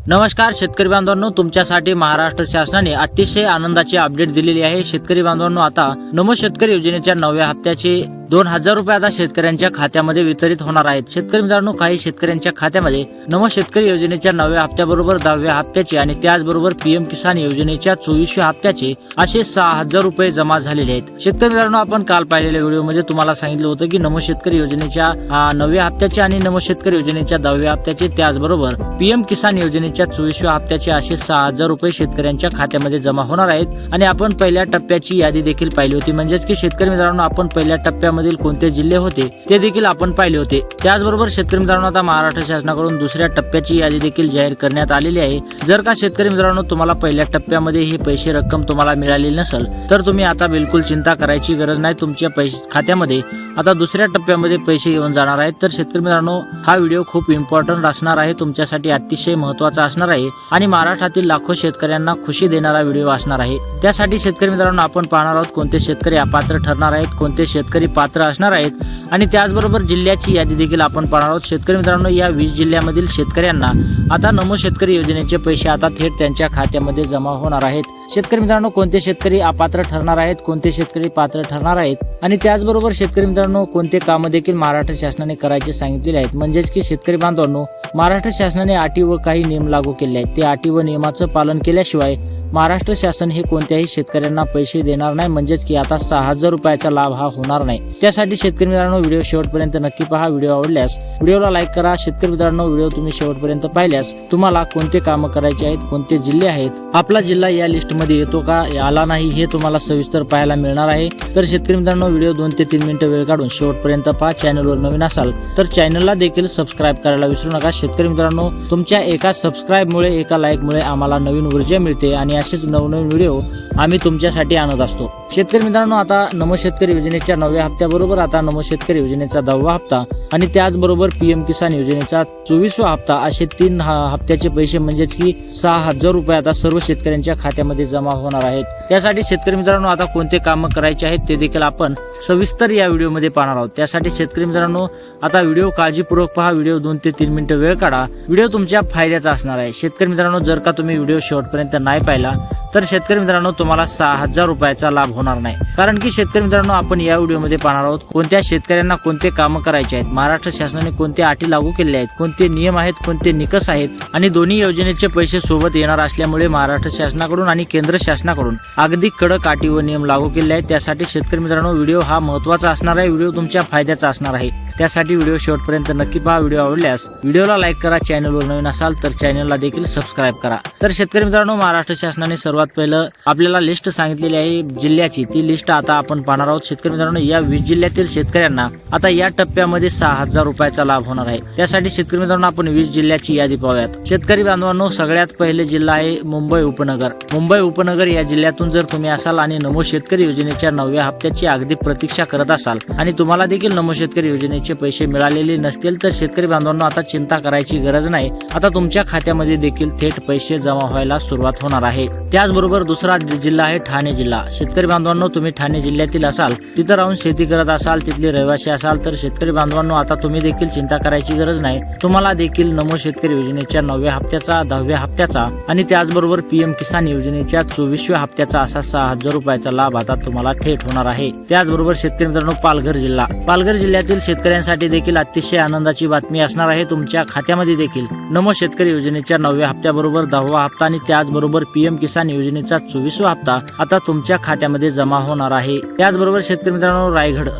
नमस्कार शेतकरी बांधवांनो, तुमच्यासाठी महाराष्ट्र शासनाने अतिशय आनंदाची अपडेट दिलेली आहे। शेतकरी बांधवांनो, आता नमो शेतकरी योजनेच्या 9व्या हप्त्याचे 2000 रुपये आता शेतकऱ्यांच्या खात्यामध्ये वितरित होणार आहेत। शेतकरी मित्रांनो, काही शेतकऱ्यांच्या खात्यामध्ये नमो शेतकरी योजनेच्या 9व्या हप्त्याबरोबर 10व्या हप्त्याचे आणि त्याचबरोबर पीएम किसान योजनेच्या 24व्या हप्त्याचे असे 6000 रुपये जमा झालेले आहेत। शेतकरी मित्रांनो, आपण काल पाहिलेल्या व्हिडिओमध्ये तुम्हाला सांगितलं होतं की नमो शेतकरी योजनेच्या 9व्या हप्त्याचे आणि नमो शेतकरी योजनेच्या 10व्या हप्त्याचे त्याचबरोबर पीएम किसान योजनेच्या 24व्या हप्त्याचे असे 6000 रुपये शेतकऱ्यांच्या खात्यामध्ये जमा होणार आहेत। आणि आपण पहिल्या टप्प्याची यादी देखील पाहिली होती, म्हणजेच की शेतकरी मित्रांनो, आपण पहिल्या टप्प्यामधील कोणते जिल्हे होते ते देखील आपण पाहिले होते। त्याचबरोबर शेतकरी मित्रांनो, आता महाराष्ट्र शासनाकडून दुसऱ्या टप्प्याची यादी देखील जाहीर करण्यात आलेली आहे। जर का शेतकरी मित्रांनो तुम्हाला पहिल्या टप्प्यामध्ये हे पैसे रक्कम तुम्हाला मिळालेली नसेल तर तुम्ही आता बिलकुल चिंता करायची गरज नाही। तुमच्या खात्यामध्ये आता दुसऱ्या टप्प्यामध्ये पैसे येऊन जाणार आहेत। तर शेतकरी मित्रांनो, हा व्हिडिओ खूप इम्पॉर्टंट असणार आहे, तुमच्यासाठी अतिशय महत्त्वाचा असणार आहे आणि महाराष्ट्रातील लाखो शेतकऱ्यांना खुशी देणारा व्हिडिओ असणार आहे। त्यासाठी शेतकरी मित्रांनो, आपण पाहणार आहोत कोणते शेतकरी अपात्र ठरणार आहेत, कोणते शेतकरी पात्र असणार आहेत आणि त्याचबरोबर जिल्ह्याची यादी देखील आपण पाहणार आहोत। शेतकरी मित्रांनो, या 20 जिल्ह्यामधील शेतकऱ्यांना आता नमो शेतकरी योजनेचे पैसे आता थेट त्यांच्या खात्यामध्ये जमा होणार आहेत। शेतकरी मित्रांनो, कोणते शेतकरी अपात्र ठरणार आहेत, कोणते शेतकरी पात्र ठरणार आहेत आणि त्याचबरोबर शेतकरी मित्रांनो, कोणते काम देखील महाराष्ट्र शासनाने करायचे सांगितलेले आहेत। म्हणजेच की शेतकरी बांधवांनो, महाराष्ट्र शासनाने अटी व काही नियम लागू केले आहेत, ते अटी व नियमाचं पालन केल्याशिवाय महाराष्ट्र शासन हे कोणत्याही शेतकऱ्यांना पैसे देणार नाही। म्हणजेच की आता 6000 रुपयाचा लाभ हा होणार नाही। त्यासाठी शेतकरी मित्रांनो, व्हिडिओ शेवटपर्यंत नक्की पहा। व्हिडिओ आवडल्यास व्हिडिओला लाईक करा। शेतकरी मित्रांनो, व्हिडिओ तुम्ही शेवटपर्यंत पाहिल्यास तुम्हाला कोणते कामं करायचे आहेत, कोणते जिल्हे आहेत, आपला जिल्हा या लिस्टमध्ये येतो का आला नाही हे तुम्हाला सविस्तर पाहायला मिळणार आहे। तर शेतकरी मित्रांनो, व्हिडिओ 2 ते 3 मिनिटं वेळ काढून शेवटपर्यंत पहा। चॅनलवर नवीन असाल तर चॅनलला देखील सबस्क्राईब करायला विसरू नका। शेतकरी मित्रांनो, तुमच्या एका सबस्क्राईबमुळे, एका लाईकमुळे आम्हाला नवीन ऊर्जा मिळते आणि असेच नवनवीन व्हिडिओ आम्ही तुमच्यासाठी आणत असतो। शेतकरी मित्रांनो, आता नमो शेतकरी योजनेच्या 9व्या हप्त्याबरोबर आता नमो शेतकरी योजनेचा 10वा हप्ता आणि त्याचबरोबर पीएम किसान योजनेचा 24वा हप्ता असे 3 हप्त्याचे पैसे म्हणजेच की 6000 रुपये आता सर्व शेतकऱ्यांच्या खात्यामध्ये जमा होणार आहेत। त्यासाठी शेतकरी मित्रांनो, आता कोणते कामं करायचे आहेत ते देखील आपण सविस्तर या व्हिडिओमध्ये पाहणार आहोत। त्यासाठी शेतकरी मित्रांनो, आता व्हिडिओ काळजीपूर्वक पहा। व्हिडिओ 2 ते 3 मिनिटं वेळ काढा। व्हिडिओ तुमच्या फायद्याचा असणार आहे। शेतकरी मित्रांनो, जर का तुम्ही व्हिडिओ शेवटपर्यंत नाही पाहिला तर शेतकरी मित्रांनो तुम्हाला 6000 रुपयाचा लाभ होणार नाही। कारण की शेतकरी मित्रांनो, आपण या व्हिडिओमध्ये पाहणार आहोत कोणत्या शेतकऱ्यांना कोणते कामं करायचे आहेत, महाराष्ट्र शासनाने कोणते अटी लागू केले आहेत, कोणते नियम आहेत, कोणते निकष आहेत आणि दोन्ही योजनेचे पैसे सोबत येणार असल्यामुळे महाराष्ट्र शासनाकडून आणि केंद्र शासनाकडून अगदी कडक अटी व नियम लागू केले आहेत। त्यासाठी शेतकरी मित्रांनो, व्हिडिओ हा महत्त्वाचा असणार आहे, व्हिडिओ तुमच्या फायद्याचा असणार आहे। त्यासाठी व्हिडिओ शेवटपर्यंत नक्की पहा। व्हिडिओ आवडल्यास व्हिडिओला लाईक करा। चॅनलवर नवीन असाल तर चॅनलला देखील सबस्क्राईब करा। तर शेतकरी मित्रांनो, महाराष्ट्र शासनाने सर्वात पहिलं आपल्याला लिस्ट सांगितलेली आहे जिल्ह्याची, ती लिस्ट आता आपण पाहणार आहोत। शेतकरी मित्रांनो, या 20 जिल्ह्यातील शेतकऱ्यांना आता या टप्प्यामध्ये 6000 रुपयाचा लाभ होणार आहे। त्यासाठी शेतकरी मित्रांनो, आपण 20 जिल्ह्याची यादी पाहूयात। शेतकरी बांधवांनो, सगळ्यात पहिले जिल्हा आहे मुंबई उपनगर। मुंबई उपनगर या जिल्ह्यातून जर तुम्ही असाल आणि नमो शेतकरी योजनेच्या 9व्या हप्त्याची अगदी प्रतीक्षा करत असाल आणि तुम्हाला देखील नमो शेतकरी योजनेचे पैसे मिळालेले नसतील तर शेतकरी बांधवांनो, आता चिंता करायची गरज नाही। आता तुमच्या खात्यामध्ये देखील थेट पैसे जमा व्हायला सुरुवात होणार आहे। त्याचबरोबर दुसरा जिल्हा आहे ठाणे जिल्हा। शेतकरी बांधवांनो, तुम्ही ठाणे जिल्ह्यातील असाल, तिथं राहून शेती करत असाल, तिथले रहिवासी असाल तर शेतकरी बांधवांनो, आता तुम्ही देखील चिंता करायची गरज नाही। तुम्हाला देखील नमो शेतकरी योजनेच्या 9व्या हप्त्याचा, 10व्या हप्त्याचा आणि त्याचबरोबर पीएम किसान योजनेच्या 24व्या हप्त्याचा असा 6000 रुपयाचा लाभ आता तुम्हाला थेट होणार आहे। त्याचबरोबर शेतकरी मित्रांनो, पालघर जिल्हा। पालघर जिल्ह्यातील शेतकऱ्यांसाठी देखील अतिशय आनंदाची बातमी असणार आहे। तुमच्या खात्यामध्ये देखील नमो शेतकरी योजनेच्या 9व्या हप्त्याबरोबर 10वा हप्ता आणि त्याचबरोबर पीएम किसान योजनेचा 24वा हप्ता आता तुमच्या खात्यामध्ये जमा होणार आहे। त्याचबरोबर शेतकरी मित्रांनो,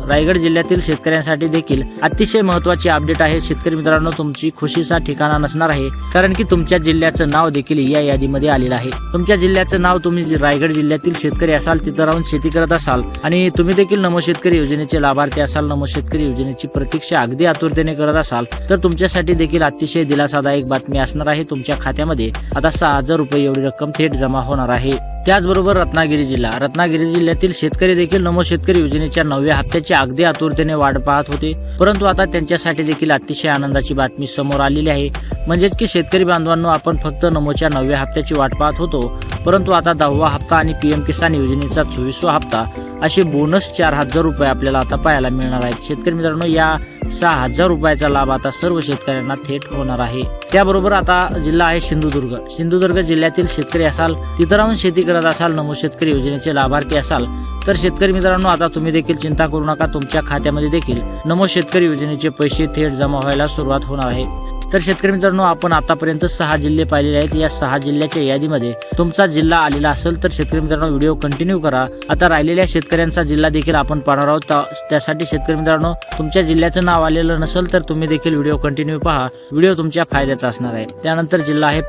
रायगड जिल्ह्यातील शेतकऱ्यांसाठी देखील अतिशय महत्त्वाची अपडेट आहे। शेतकरी मित्रांनो, तुमची खुशीचा ठिकाणा नसणार आहे, कारण की तुमच्या जिल्ह्याचं नाव देखील या यादीमध्ये आलेलं आहे। तुमच्या जिल्ह्याचं नाव, तुम्ही रायगड जिल्ह्यातील शेतकरी असाल, तिथं राहून शेती करत असाल आणि तुम्ही देखील नमो शेतकरी योजनेचे लाभार्थी असाल, नमो शेतकरी योजनेची प्रतीक्षा अगदी आतुरतेने करत असाल तर तुमच्यासाठी देखील अतिशय दिलासादायक बातमी असणार आहे। तुमच्या खात्यामध्ये आता 6000 रुपये एवढी रक्कम थेट जमा होणार आहे। त्याचबरोबर रत्नागिरी जिल्ह्यातील शेतकरी देखील नमो शेतकरी योजनेच्या 9व्या हप्त्याची अगदी आतुरतेने वाट पाहत होते, परंतु आता त्यांच्यासाठी देखील अतिशय आनंदाची बातमी समोर आलेली आहे. म्हणजेच की शेतकरी बांधवांनो, आपण फक्त नमोच्या 9व्या हप्त्याची वाट पाहत होतो, परंतु आता 10वा हप्ता आणि पीएम किसान योजनेचा 24वा हप्ता असे बोनस 4,000 रुपये आपल्याला आता पाहायला मिळणार आहेत. शेतकरी मित्रांनो, या 6,000 रुपयाचा लाभ आता सर्व शेतकऱ्यांना थेट होणार आहे. त्याबरोबर आता जिल्हा आहे सिंधुदुर्ग जिल्ह्यातील शेतकरी असाल, तिथं राहून शेती करत असाल, नमो शेतकरी योजनेचे लाभार्थी असाल, तर शेतकरी मित्रांनो आता तुम्ही देखील चिंता करू नका. तुमच्या खात्यामध्ये देखील नमो शेतकरी योजनेचे पैसे थेट जमा व्हायला सुरुवात होणार आहे. तर शेतकरी मित्रांनो, आपण आतापर्यंत 6 जिल्हे पाहिलेले आहेत. या 6 जिल्ह्याच्या यादीमध्ये तुमचा जिल्हा आलेला असेल तर शेतकरी मित्रांनो व्हिडिओ कंटिन्यू करा. आता राहिलेल्या शेतकऱ्यांचा जिल्हा देखील आपण पाहणार आहोत. त्यासाठी शेतकरी मित्रांनो, तुमच्या जिल्ह्याचं नाव आलेलं नसेल तर तुम्ही देखील व्हिडिओ कंटिन्यू पहा. व्हिडिओ तुमच्या फायद्याचा असणार आहे. त्यानंतर जिल्हा आहे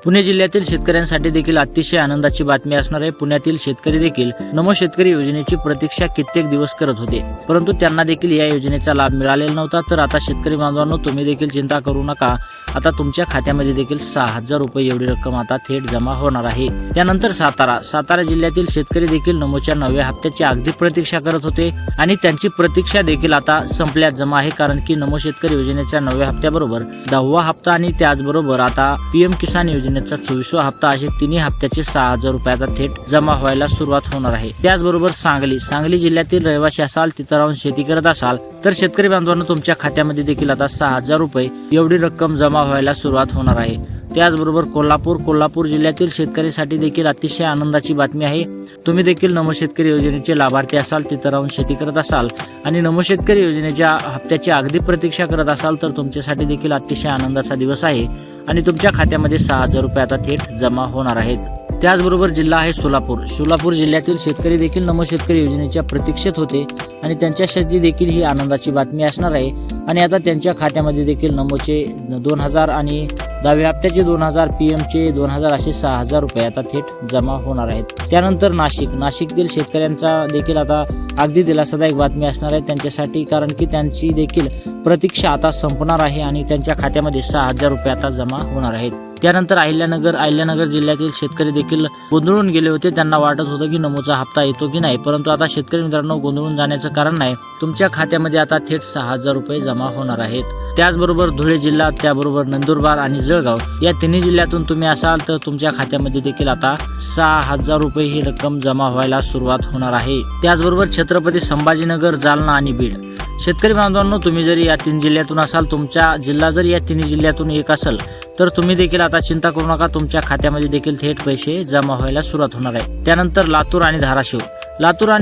पुणे जिल्ह्यातील शेतकऱ्यांसाठी देखील अतिशय आनंदाची बातमी असणार आहे. पुण्यातील शेतकरी देखील नमो शेतकरी योजनेची प्रतीक्षा कित्येक दिवस करत होते, परंतु त्यांना देखील या योजनेचा लाभ मिळालेला नव्हता. तर आता शेतकरी बांधवांनो, तुम्ही देखील चिंता करू नका. आता तुमच्या खात्यामध्ये देखील 6,000 रुपये एवढी रक्कम आता थेट जमा होणार आहे. त्यानंतर सातारा जिल्ह्यातील शेतकरी देखील नमोच्या 9व्या हप्त्याची अगदी प्रतीक्षा करत होते आणि त्यांची प्रतीक्षा देखील आता संपल्यात जमा आहे. कारण की नमो शेतकरी योजनेच्या 9व्या हप्त्याबरोबर 10वा हप्ता आणि त्याचबरोबर आता पीएम किसान योजनेचा 24वा हप्ता असे तिन्ही हप्त्याचे 6,000 रुपये आता थेट जमा व्हायला सुरुवात होणार आहे. त्याचबरोबर सांगली जिल्ह्यातील रहिवासी असाल, तिथं राहून शेती करत असाल, तर शेतकरी बांधवांनो तुमच्या खात्यामध्ये देखील आता 6,000 रुपये एवढी रक्कम जमा व्हायला सुरुवात होणार आहे. त्याचबरोबर कोल्हापूर जिल्ह्यातील शेतकऱ्यांसाठी देखील अतिशय आनंदाची बातमी आहे. तुम्ही देखील नमो शेतकरी योजनेचे लाभार्थी असाल, तिथं राहून शेती करत असाल आणि नमो शेतकरी योजनेच्या हप्त्याची अगदी प्रतीक्षा करत असाल, तर तुमच्यासाठी देखील अतिशय आनंदाचा दिवस आहे आणि तुमच्या खात्यामध्ये 6,000 रुपये आता थेट जमा होणार आहेत. त्याचबरोबर जिल्हा आहे सोलापूर जिल्ह्यातील शेतकरी देखील नमो शेतकरी योजनेच्या प्रतीक्षेत होते आणि त्यांच्यासाठी देखील ही आनंदाची बातमी असणार आहे. आणि आता त्यांच्या खात्यामध्ये देखील नमोचे 2,000 आणि 10व्या हप्त्याचे 2,000, पीएमचे 2,000 असे 6,000 रुपये आता थेट जमा होणार आहेत. त्यानंतर नाशिकतील शेतकऱ्यांचा देखील आता अगदी दिलासादायक बातमी असणार आहे त्यांच्यासाठी, कारण की त्यांची देखील प्रतीक्षा आता संपणार आहे आणि त्यांच्या खात्यामध्ये 6,000 रुपये आता जमा होणार आहेत. त्यानंतर अहिल्यानगर जिल्ह्यातील शेतकरी देखील गोंधळून गेले होते. त्यांना वाटत होतं की नमोचा हप्ता येतो की नाही, परंतु आता शेतकरी मित्रांनो गोंधळून जाण्याचं कारण नाही. तुमच्या खात्यामध्ये आता थेट 6,000 रुपये जमा होणार आहेत. त्याचबरोबर धुळे जिल्हा, त्याबरोबर नंदुरबार आणि जळगाव या तिन्ही जिल्ह्यातून तुम्ही असाल तर तुमच्या खात्यामध्ये देखील आता 6,000 रुपये ही रक्कम जमा व्हायला सुरुवात होणार आहे. त्याचबरोबर छत्रपती संभाजीनगर, जालना आणि बीड शेतकरी बांधवांनो, तुम्ही जरी या 3 जिल्ह्यातून असाल, तुमचा जिल्हा जर या तिन्ही जिल्ह्यातून एक असेल, तर तुम्ही देखील आता चिंता करू नका. तुमच्या खात्यामध्ये देखील थेट पैसे जमा व्हायला सुरुवात होणार आहे. त्यानंतर लातूर आणि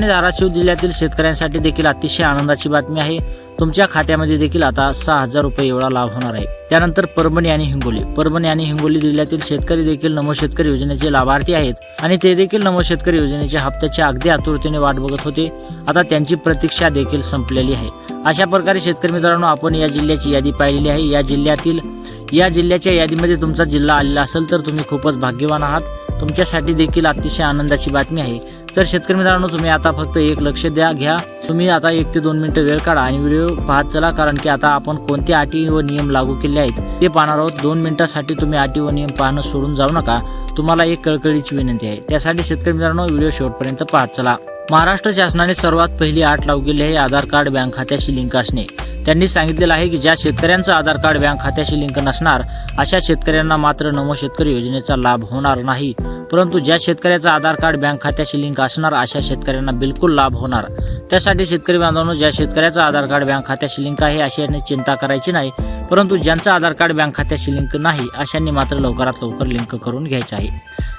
धाराशिव जिल्ह्यातील शेतकऱ्यांसाठी देखील अतिशय आनंदाची बातमी आहे. तुमच्या खात्यामध्ये देखील आता 6,000 रुपये एवढा लाभ होणार आहे. त्यानंतर परभणी आणि हिंगोली जिल्ह्यातील शेतकरी देखील नमो शेतकरी योजनेचे लाभार्थी आहेत आणि ते देखील नमो शेतकरी योजनेच्या हप्त्याच्या अगदी आतुरतेने वाट बघत होते. आता त्यांची प्रतीक्षा देखील संपलेली आहे. अशा प्रकारे शेतकरी मित्रांनो, आपण या जिल्ह्याची यादी पाहिलेली आहे. या जिल्ह्याच्या यादीमध्ये तुमचा जिल्हा आलेला असेल तर तुम्ही खूपच भाग्यवान आहात. तुमच्यासाठी देखील अतिशय आनंदाची बातमी आहे. तर शेतकरी मित्रांनो, तुम्ही आता फक्त एक लक्ष घ्या. तुम्ही आता 1 ते 2 मिनिटं वेळ काढा आणि व्हिडिओ पाहत चला, कारण की आता आपण कोणते अटी व नियम लागू केले आहेत ते पाहणार आहोत. 2 मिनिटांसाठी तुम्ही अटी व नियम पाहणं सोडून जाऊ नका. तुम्हाला एक कळकळीची विनंती आहे. त्यासाठी शेतकरी मित्रांनो व्हिडिओ शेवटपर्यंत पाहत चला. महाराष्ट्र शासनाने सर्वात पहिली अट लागू केली आहे आधार कार्ड बँक खात्याशी लिंक असणे. त्यांनी सांगितलेलं आहे की ज्या शेतकऱ्यांचं आधार कार्ड बँक खात्याशी लिंक नसणार अशा शेतकऱ्यांना मात्र नमो शेतकरी योजनेचा लाभ होणार नाही, परंतु ज्या शेतकऱ्याचं आधार कार्ड बँक खात्याशी लिंक असणार अशा शेतकऱ्यांना बिलकुल लाभ होणार. त्यासाठी शेतकरी बांधवांनो, ज्या शेतकऱ्याचं आधार कार्ड बँक खात्याशी लिंक आहे अशांनी चिंता करायची नाही, परंतु ज्यांचं आधार कार्ड बँक खात्याशी लिंक नाही अशांनी मात्र लवकरात लवकर लिंक करून घ्यायचं आहे.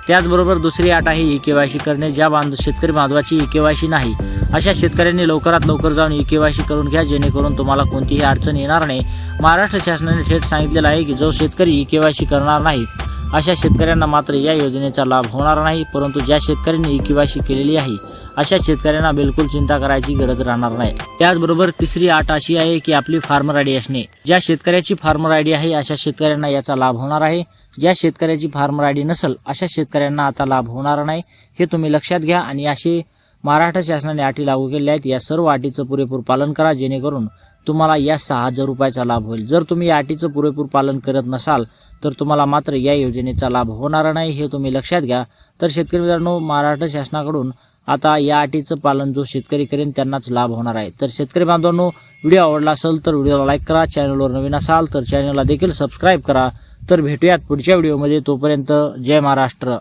त्याचबरोबर दुसरी अट आहे ई-केवायसी करणे. ज्या शेतकरी बांधवाची ई-केवायसी नाही अशा शेतकऱ्यांनी लवकरात लवकर जाऊन ई-केवायसी करून घ्या, जेणेकरून तुम्हाला कोणतीही अडचण येणार नाही. महाराष्ट्र शासनाने थेट सांगितलेलं आहे की जो शेतकरी ई-केवायसी करणार नाही अशा शेतकऱ्यांना मात्र या योजनेचा लाभ होणार नाही, परंतु ज्या शेतकऱ्यांनी ई-केवायसी केलेली आहे अशा शेतकऱ्यांना बिलकुल चिंता करायची गरज राहणार नाही. त्याचबरोबर तिसरी अट अशी आहे की आपली फार्मर आयडी असणे. ज्या शेतकऱ्याची फार्मर आयडी आहे अशा शेतकऱ्यांना याचा लाभ होणार आहे. ज्या शेतकऱ्याची फार्मर आयडी नसेल अशा शेतकऱ्यांना आता लाभ होणार नाही, हे तुम्ही लक्षात घ्या. आणि असे महाराष्ट्र शासनाने अटी लागू केल्या आहेत. या सर्व अटीचं पुरेपूर पालन करा, जेणेकरून तुम्हाला या 6,000 रुपयाचा लाभ होईल. जर तुम्ही या अटीचं पुरेपूर पालन करत नसाल तर तुम्हाला मात्र या योजनेचा लाभ होणार नाही, हे तुम्ही लक्षात घ्या. तर शेतकरी मित्रांनो, महाराष्ट्र शासनाकडून आता या अटीचं पालन जो शेतकरी करेन त्यांनाच लाभ होणार आहे. तर शेतकरी बांधवांनो, व्हिडिओ आवडला असेल तर व्हिडिओला लाईक करा, चॅनलवर नवीन असाल तर चॅनलला देखील सबस्क्राईब करा. तर भेटूयात पुढच्या व्हिडिओमध्ये. तोपर्यंत जय महाराष्ट्र.